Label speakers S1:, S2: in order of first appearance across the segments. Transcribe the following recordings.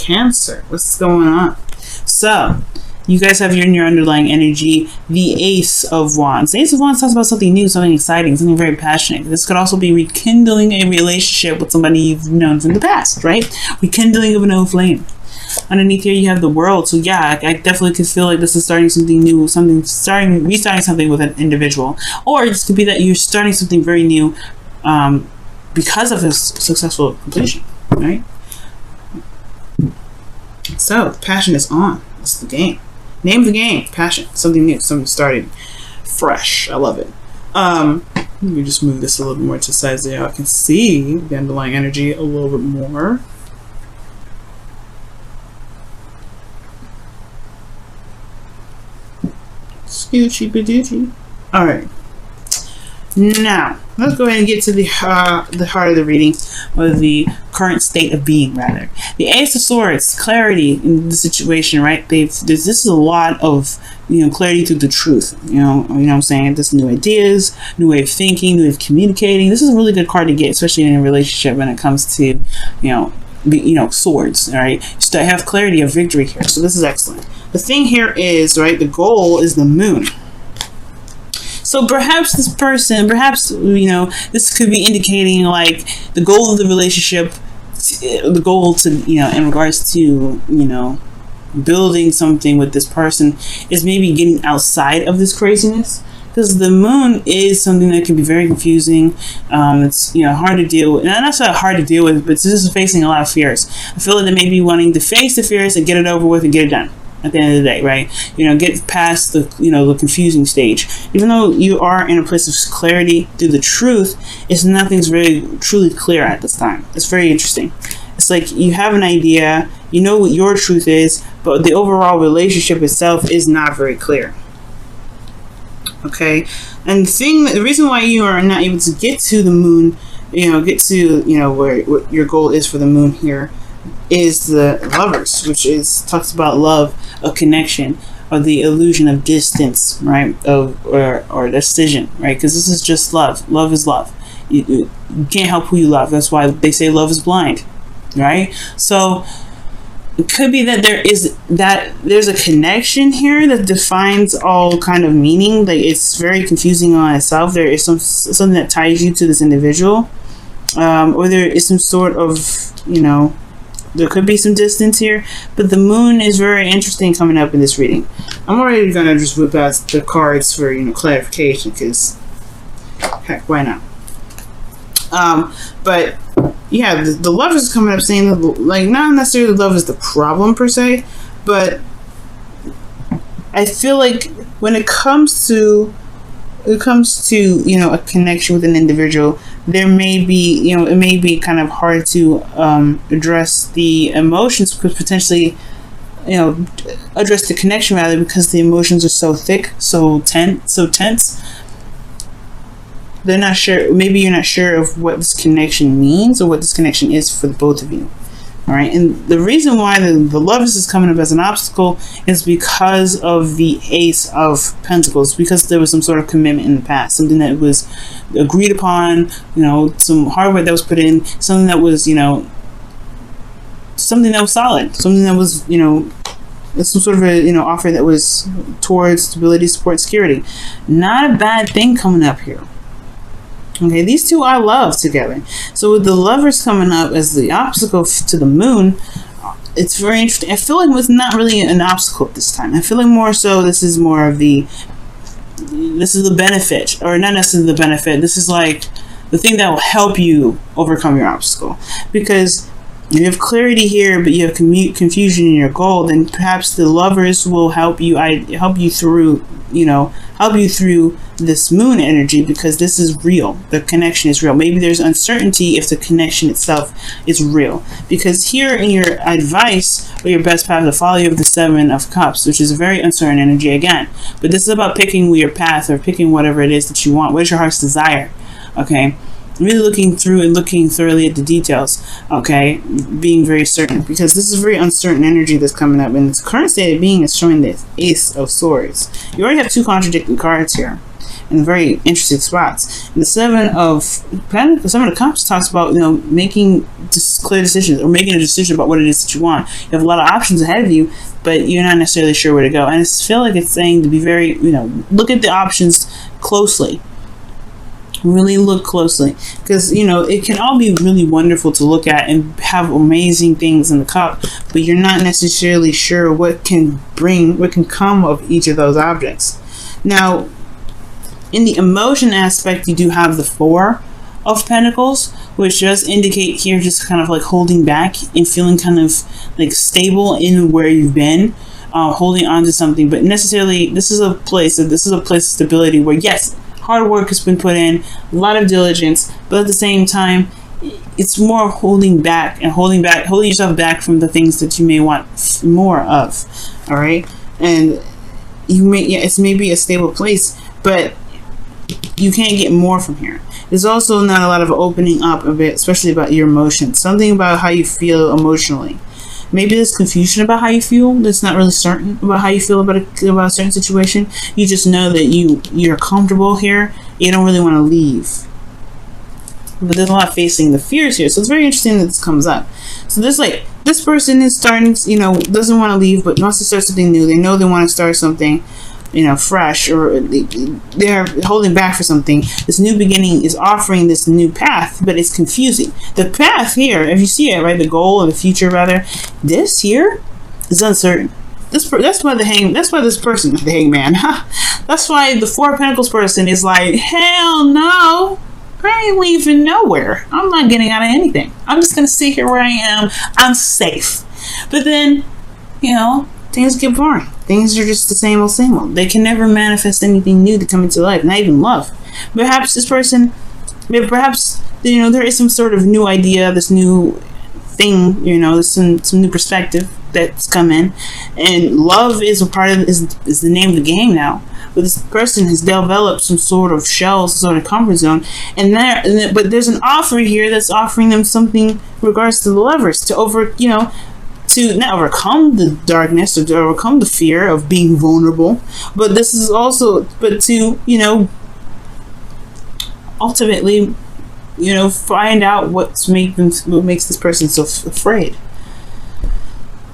S1: Cancer. What's going on? So, you guys have your underlying energy, the Ace of Wands. The Ace of Wands talks about something new, something exciting, something very passionate. This could also be rekindling a relationship with somebody you've known from the past, right? Rekindling of an old flame. Underneath here, you have the World. So yeah, I definitely could feel like this is starting something new, restarting something with an individual. Or it could be that you're starting something very new because of his successful completion, right? So, the passion is on. That's the game. Name of the game, passion. Something new, something starting fresh. I love it. Let me just move this a little bit more to the side so y'all can see the underlying energy a little bit more. Scoochie badoochie. Alright. Now, let's go ahead and get to the heart of the reading, or the current state of being, rather. The Ace of Swords, clarity in the situation, right? This is a lot of, clarity through the truth. You know what I'm saying? This new ideas, new way of thinking, new way of communicating. This is a really good card to get, especially in a relationship when it comes to, swords. All right, so I have clarity of victory here. So this is excellent. The thing here is, right, the goal is the Moon. So perhaps this person, this could be indicating like the goal of the relationship, the goal to, in regards to, building something with this person is maybe getting outside of this craziness. Because the Moon is something that can be very confusing. It's hard to deal with. Not necessarily hard to deal with, but it's just facing a lot of fears. I feel like they may be wanting to face the fears and get it over with and get it done. At the end of the day, right? Get past the the confusing stage. Even though you are in a place of clarity through the truth, nothing's very truly clear at this time. It's very interesting. It's like you have an idea, you know what your truth is, but the overall relationship itself is not very clear. Okay, and the reason why you are not able to get to the Moon, get to where what your goal is for the Moon here, is the Lovers, which talks about love, a connection, or the illusion of distance, right? Or decision, right? Because this is just love. Love is love. You can't help who you love. That's why they say love is blind, right? So it could be that there's a connection here that defines all kind of meaning. Like it's very confusing on itself. There is something that ties you to this individual, or there is some sort of there could be some distance here, but the Moon is very interesting coming up in this reading. I'm already gonna just whip out the cards for clarification, because heck, why not? But yeah, the Lovers is coming up saying that, like, not necessarily love is the problem per se, but I feel like when it comes to a connection with an individual, there may be it may be kind of hard to address the emotions, because potentially address the connection rather, because the emotions are so thick, so tense. They're not sure. Maybe you're not sure of what this connection means or what this connection is for the both of you. All right, and the reason why the Lovers is coming up as an obstacle is because of the Ace of Pentacles, because there was some sort of commitment in the past, something that was agreed upon, some hard work that was put in, something that was, something that was solid, something that was, some sort of a, offer that was towards stability, support, security. Not a bad thing coming up here. Okay, these two are love together. So with the Lovers coming up as the obstacle to the Moon, it's very interesting. I feel like it's not really an obstacle at this time. I feel like more so this is the benefit, or not necessarily the benefit. This is like the thing that will help you overcome your obstacle. Because you have clarity here, but you have confusion in your goal, then perhaps the Lovers will help you through this Moon energy, because this is real. The connection is real. Maybe there's uncertainty if the connection itself is real, because here in your advice, or your best path to follow, you have the Seven of Cups, which is a very uncertain energy again. But this is about picking your path, or picking whatever it is that you want. What is your heart's desire? Okay, really looking through and looking thoroughly at the details. Okay, being very certain, because this is very uncertain energy that's coming up, and this current state of being is showing this Ace of Swords. You already have two contradicting cards here. in very interesting spots. And the Seven of Cups talks about, you know, making clear decisions, or making a decision about what it is that you want. You have a lot of options ahead of you, but you're not necessarily sure where to go. And I feel like it's saying to be very, you know, look at the options closely. Really look closely, because, you know, it can all be really wonderful to look at and have amazing things in the cup, but you're not necessarily sure what can come of each of those objects. Now, in the emotion aspect, you do have the Four of Pentacles, which does indicate here just kind of like holding back and feeling kind of like stable in where you've been, holding on to something. But necessarily, this is a place of stability where, yes, hard work has been put in, a lot of diligence, but at the same time, it's more holding back and holding yourself back from the things that you may want more of. All right, and it's maybe a stable place, but you can't get more from here. There's also not a lot of opening up a bit, especially about your emotions, something about how you feel emotionally. Maybe there's confusion about how you feel. That's not really certain about how you feel about a certain situation. You just know that you're comfortable here. You don't really want to leave. But there's a lot facing the fears here. So it's very interesting that this comes up. So this person is starting, you know, doesn't want to leave, but wants to start something new. They know they want to start something, you know, fresh, or they're holding back for something. This new beginning is offering this new path, but it's confusing. The path here, if you see it, right, the goal or the future rather, this here is uncertain. That's why this person, the hangman, that's why the Four of Pentacles person is like, hell no, I ain't leaving nowhere. I'm not getting out of anything. I'm just gonna sit here where I am. I'm safe. But then, you know, things get boring. Things are just the same old. They can never manifest anything new to come into life, not even love. Perhaps this person, perhaps, you know, there is some sort of new idea, this new thing, you know, there's some new perspective that's come in, and love is a part of is the name of the game now. But this person has developed some sort of shell, some sort of comfort zone, but there's an offer here that's offering them something in regards to the Lovers to not overcome the darkness or to overcome the fear of being vulnerable, but this is also, but to, you know, ultimately, you know, find out what makes this person so afraid.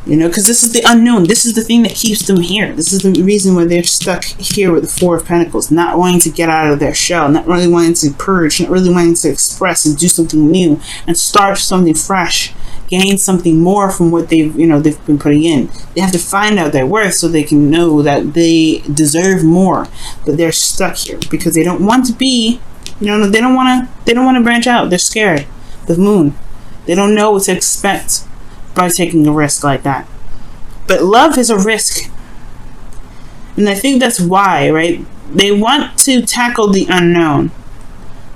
S1: You know, because this is the unknown. This is the thing that keeps them here. This is the reason why they're stuck here with the Four of Pentacles, not wanting to get out of their shell, not really wanting to purge, not really wanting to express and do something new and start something fresh, gain something more from what they've been putting in. They have to find out their worth so they can know that they deserve more. But they're stuck here because they don't want to be, you know, they don't want to branch out. They're scared. The Moon. They don't know what to expect by taking a risk like that. But love is a risk. And I think that's why, right? They want to tackle the unknown.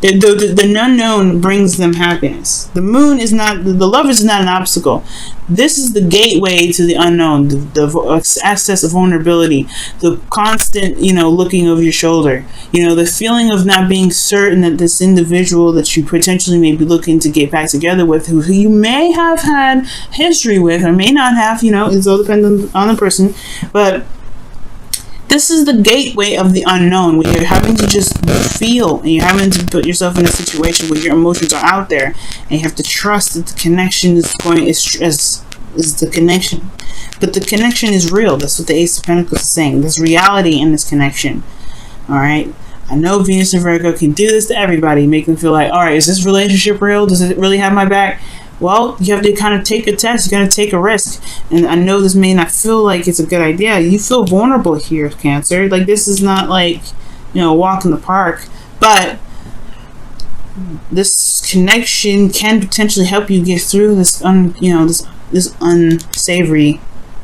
S1: The unknown brings them happiness. The Moon is not, the Lovers is not an obstacle. This is the gateway to the unknown, the access of vulnerability, the constant, you know, looking over your shoulder, you know, the feeling of not being certain that this individual that you potentially may be looking to get back together with, who you may have had history with or may not have, you know, it's all dependent on the person, but this is the gateway of the unknown, where you're having to just feel, and you're having to put yourself in a situation where your emotions are out there, and you have to trust that the connection is the connection. But the connection is real. That's what the Ace of Pentacles is saying. There's reality in this connection. All right. I know Venus and Virgo can do this to everybody, make them feel like, all right, is this relationship real? Does it really have my back? Well, you have to kind of take a test. You got to take a risk. And I know this may not feel like it's a good idea. You feel vulnerable here, Cancer. Like, this is not like, you know, a walk in the park. But this connection can potentially help you get through this, this unsavory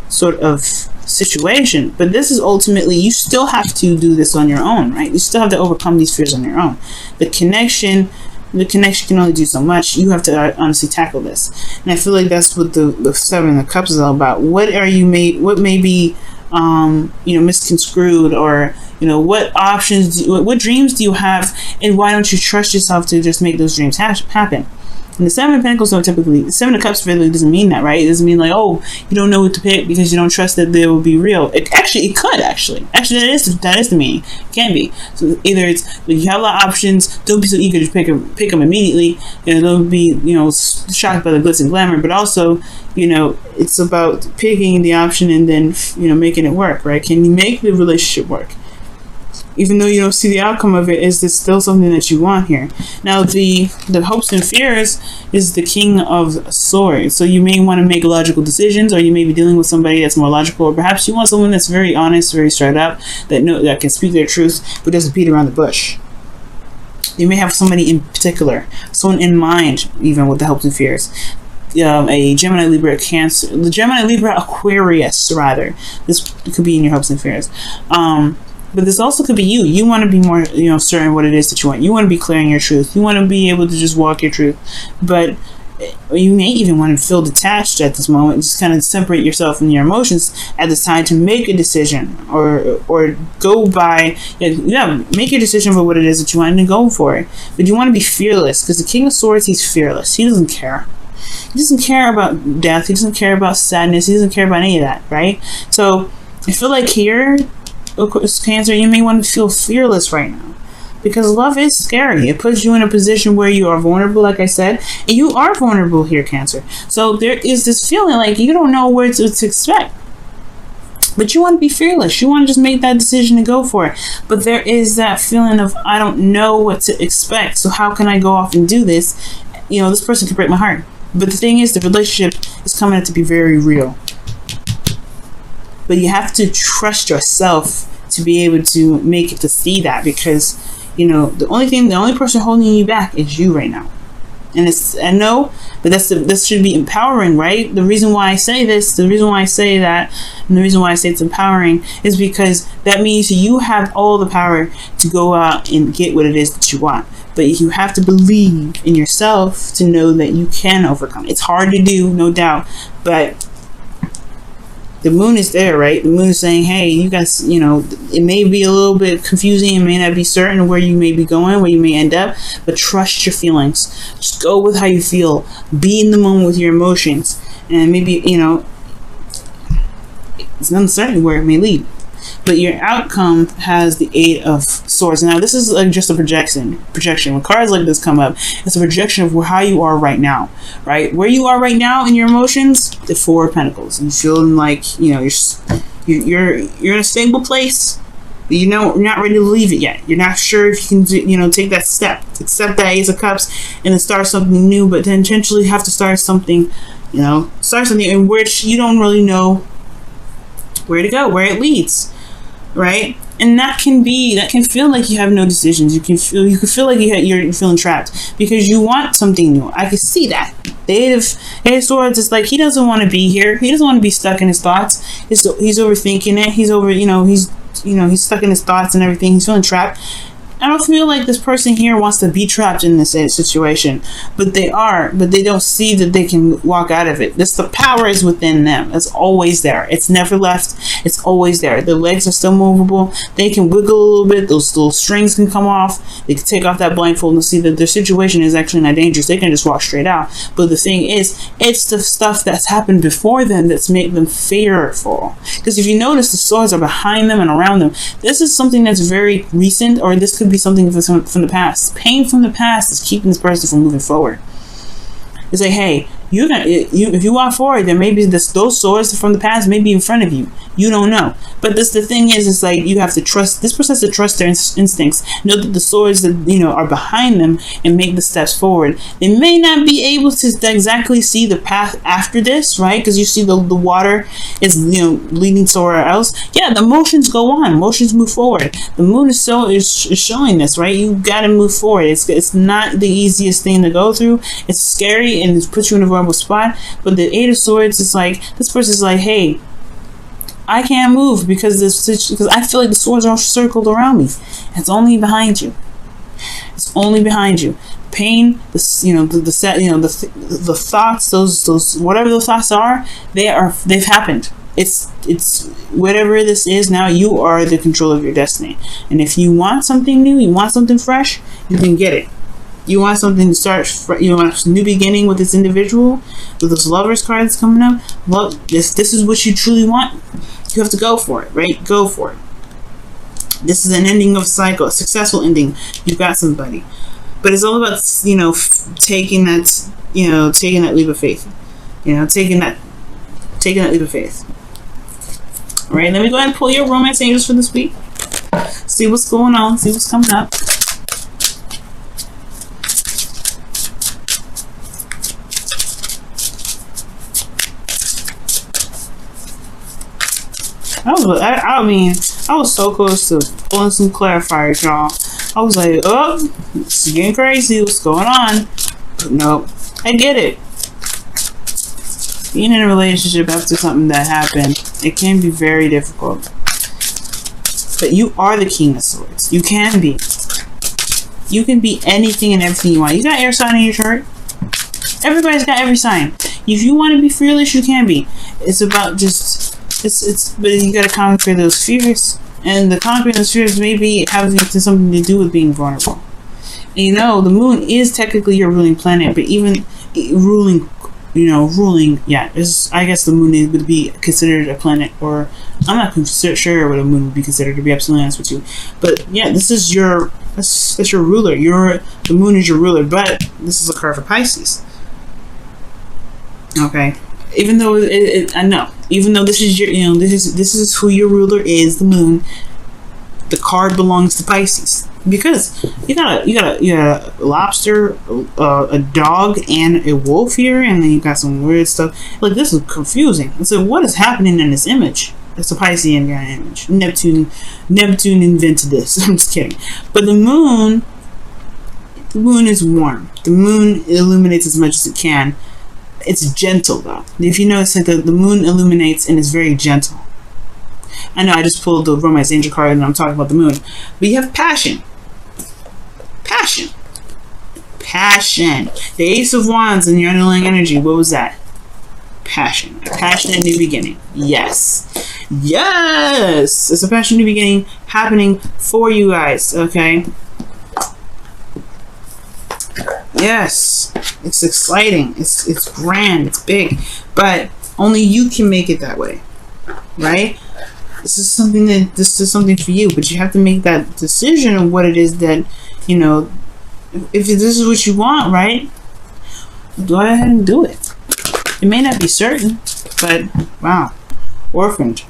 S1: sort of situation. But this is ultimately, you still have to do this on your own, right? You still have to overcome these fears on your own. The connection can only do so much. You have to honestly tackle this. And I feel like that's what the Seven of Cups is all about. What may be misconstrued, or, you know, what options, what dreams do you have, and why don't you trust yourself to just make those dreams happen? And the Seven of Pentacles don't typically, the Seven of Cups really doesn't mean that, right? It doesn't mean like, oh, you don't know what to pick because you don't trust that they will be real. It could actually that is the meaning. It can be. So either it's like you have a lot of options, don't be so eager to pick them immediately. Don't be shocked by the glitz and glamour, but also it's about picking the option and then making it work, right? Can you make the relationship work? Even though you don't see the outcome of it, is this still something that you want here? Now, the hopes and fears is the King of Swords. So you may want to make logical decisions, or you may be dealing with somebody that's more logical, or perhaps you want someone that's very honest, very straight up, that can speak their truth, but doesn't beat around the bush. You may have somebody in particular, someone in mind, even with the hopes and fears. A Gemini, Libra, Cancer, the Gemini, Libra, Aquarius, rather. This could be in your hopes and fears. But this also could be you. You want to be more, certain what it is that you want. You want to be clear in your truth. You want to be able to just walk your truth. But you may even want to feel detached at this moment. Just kind of separate yourself from your emotions at this time to make a decision, or go by. Make your decision for what it is that you want and go for it. But you want to be fearless, because the King of Swords, he's fearless. He doesn't care. He doesn't care about death. He doesn't care about sadness. He doesn't care about any of that, right? So I feel like here, Cancer, you may want to feel fearless right now, because love is scary. It puts you in a position where you are vulnerable, like I said, and you are vulnerable here, Cancer. So there is this feeling like you don't know what to expect, but you want to be fearless. You want to just make that decision and go for it. But there is that feeling of, I don't know what to expect, so how can I go off and do this? This person could break my heart. But the thing is, the relationship is coming out to be very real. But you have to trust yourself to be able to make it to see that, because the only person holding you back is you right now. And I know, but this should be empowering, right? The reason why I say this, the reason why I say that, and the reason why I say it's empowering is because that means you have all the power to go out and get what it is that you want. But you have to believe in yourself to know that you can overcome. It's hard to do, no doubt, but the moon is there, right? The moon is saying, hey, you guys, it may be a little bit confusing. It may not be certain where you may be going, where you may end up, but trust your feelings. Just go with how you feel. Be in the moment with your emotions. And maybe, it's uncertain where it may lead. But your outcome has the Eight of Swords. Now, this is just a projection. When cards like this come up, it's a projection of how you are right now, right? Where you are right now in your emotions, the Four of Pentacles. You feeling like, you're in a stable place, but you're not ready to leave it yet. You're not sure if you can, take that step, accept that Ace of Cups, and then start something new, but then potentially have to start something in which you don't really know where to go, where it leads. Right? And that can feel like you have no decisions. You can feel like you're feeling trapped because you want something new. I can see that. The Eight of Swords is like, he doesn't want to be here. He doesn't want to be stuck in his thoughts. He's overthinking it. He's stuck in his thoughts and everything. He's feeling trapped. I don't feel like this person here wants to be trapped in this situation, but they don't see that they can walk out of it. The power is within them. It's always there. It's never left. It's always there. The legs are still movable. They can wiggle a little bit. Those little strings can come off. They can take off that blindfold and see that their situation is actually not dangerous. They can just walk straight out. But the thing is, it's the stuff that's happened before them that's made them fearful. Because if you notice, the swords are behind them and around them. This is something that's very recent, or this could be something from the past. Pain from the past is keeping this person from moving forward. It's like, hey, if you walk forward, there may be those swords from the past may be in front of you. You don't know. But the thing is, it's like you have to trust. This person has to trust their instincts. Know that the swords that are behind them and make the steps forward. They may not be able to exactly see the path after this, right? Because you see the water is leading somewhere else. Yeah, the motions go on. Motions move forward. The moon is showing this, right? You got to move forward. It's not the easiest thing to go through. It's scary and it puts you in a vulnerable spot. But the Eight of Swords is like, this person's like, hey, I can't move because I feel like the swords are circled around me. It's only behind you. It's only behind you. Pain, the thoughts, those whatever those thoughts are, they've happened. It's whatever this is now. You are the control of your destiny. And if you want something new, you want something fresh, you can get it. You want something to start. You want a new beginning with this individual, with this Lovers card that's coming up. Well, this is what you truly want. You have to go for it, right? Go for it. This is an ending of a cycle, a successful ending. You've got somebody, but it's all about taking that leap of faith. Taking that leap of faith. All right, let me go ahead and pull your romance angels for this week. See what's going on. See what's coming up. I was so close to pulling some clarifiers, y'all. I was like, oh, it's getting crazy. What's going on? But nope. I get it. Being in a relationship after something that happened, it can be very difficult. But you are the King of Swords. You can be. You can be anything and everything you want. You got air sign in your chart. Everybody's got every sign. If you want to be fearless, you can be. It's about just... but you gotta conquer those fears, and the conquering those fears maybe having something to do with being vulnerable. And the moon is technically your ruling planet, but even ruling, I guess the moon would be considered a planet, or I'm not sure what a moon would be considered, to be absolutely honest with you. But yeah, this is that's your ruler. The moon is your ruler, but this is a card for Pisces. Okay. Even though I know, even though this is your, this is who your ruler is, the moon. The card belongs to Pisces because you got a lobster, a dog, and a wolf here, and then you got some weird stuff. Like, this is confusing. And so, what is happening in this image? It's a Piscean guy image. Neptune invented this. I'm just kidding. But the moon is warm. The moon illuminates as much as it can. It's gentle, though. If you notice that the moon illuminates and is very gentle. I know I just pulled the Romance Angel card and I'm talking about the moon. But you have passion. Passion. Passion. The Ace of Wands in your underlying energy. What was that? Passion. A passionate new beginning. Yes. Yes! It's a passionate new beginning happening for you guys, okay? Yes. It's exciting. It's grand. It's big. But only you can make it that way. Right? This is something for you, but you have to make that decision of what it is that, if this is what you want, right? Go ahead and do it. It may not be certain, but wow. Orphaned.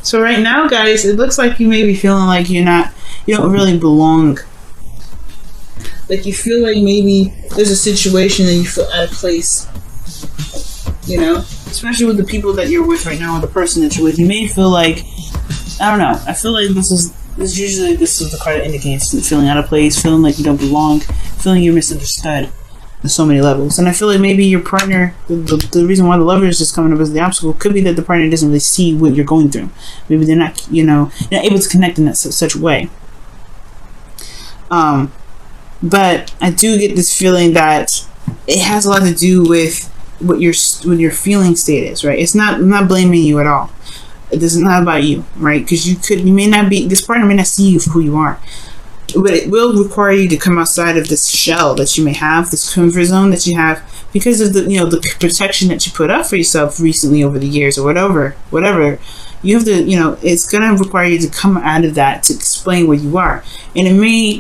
S1: So right now, guys, it looks like you may be feeling like you don't really belong. Like you feel like maybe there's a situation that you feel out of place. Especially with the people that you're with right now, or the person that you're with, you may feel like, I don't know. I feel like this is the card that indicates feeling out of place, feeling like you don't belong, feeling you're misunderstood on so many levels. And I feel like maybe your partner, the reason why the Lover is just coming up as the obstacle could be that the partner doesn't really see what you're going through. Maybe they're not, not able to connect in such a way. But I do get this feeling that it has a lot to do with what your feeling state is, right? I'm not blaming you at all. This is not about you, right? Because this partner may not see you for who you are, but it will require you to come outside of this shell that you may have, this comfort zone that you have, because of the protection that you put up for yourself recently over the years, or whatever. You have to, it's gonna require you to come out of that to explain where you are, and it may,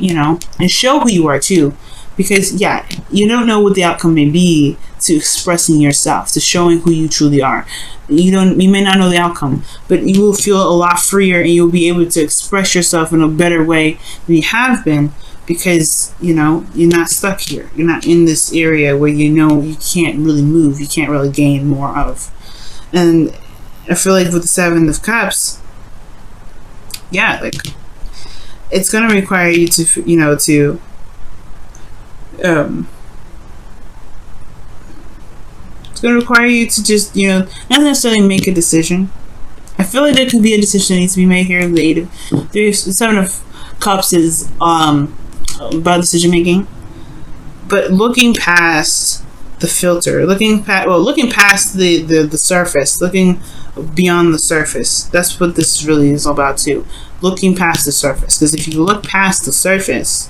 S1: and show who you are too. Because, yeah, you don't know what the outcome may be to expressing yourself, to showing who you truly are. You may not know the outcome, but you will feel a lot freer, and you'll be able to express yourself in a better way than you have been, because, you're not stuck here. You're not in this area where you can't really move, you can't really gain more of. And I feel like with the Seven of Cups, yeah, like, it's going to require you to, it's going to require you to just, not necessarily make a decision. I feel like there could be a decision that needs to be made here. The Seven of Cups is about decision making, but looking past the filter, looking past the surface, looking beyond the surface. That's what this really is all about too. Looking past the surface, because if you look past the surface,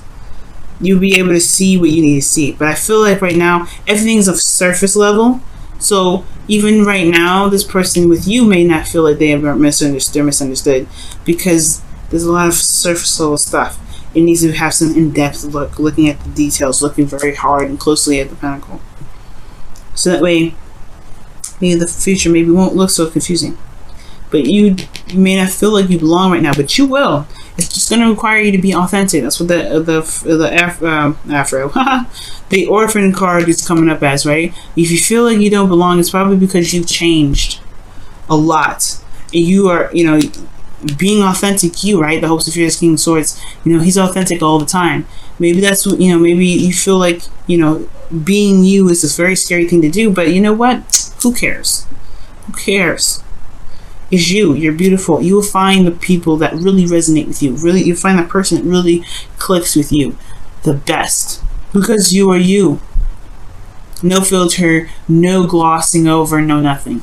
S1: you'll be able to see what you need to see. But I feel like right now everything's of surface level. So even right now, this person with you may not feel like they are misunderstood, because there's a lot of surface level stuff. It needs to have some in-depth look, looking at the details, looking very hard and closely at the pentacle. So that way, maybe the future maybe won't look so confusing. But you may not feel like you belong right now, but you will. It's just going to require you to be authentic. That's what the orphan card is coming up as, right? If you feel like you don't belong, it's probably because you've changed a lot. And you are, being authentic, right? The Hopes of Fearless King of Swords, he's authentic all the time. Maybe that's what, maybe you feel like, being you is this very scary thing to do, but you know what? Who cares? Who cares? It's you. You're beautiful. You will find the people that really resonate with you. You'll find that person that really clicks with you the best, because you are you. No filter, no glossing over, no nothing.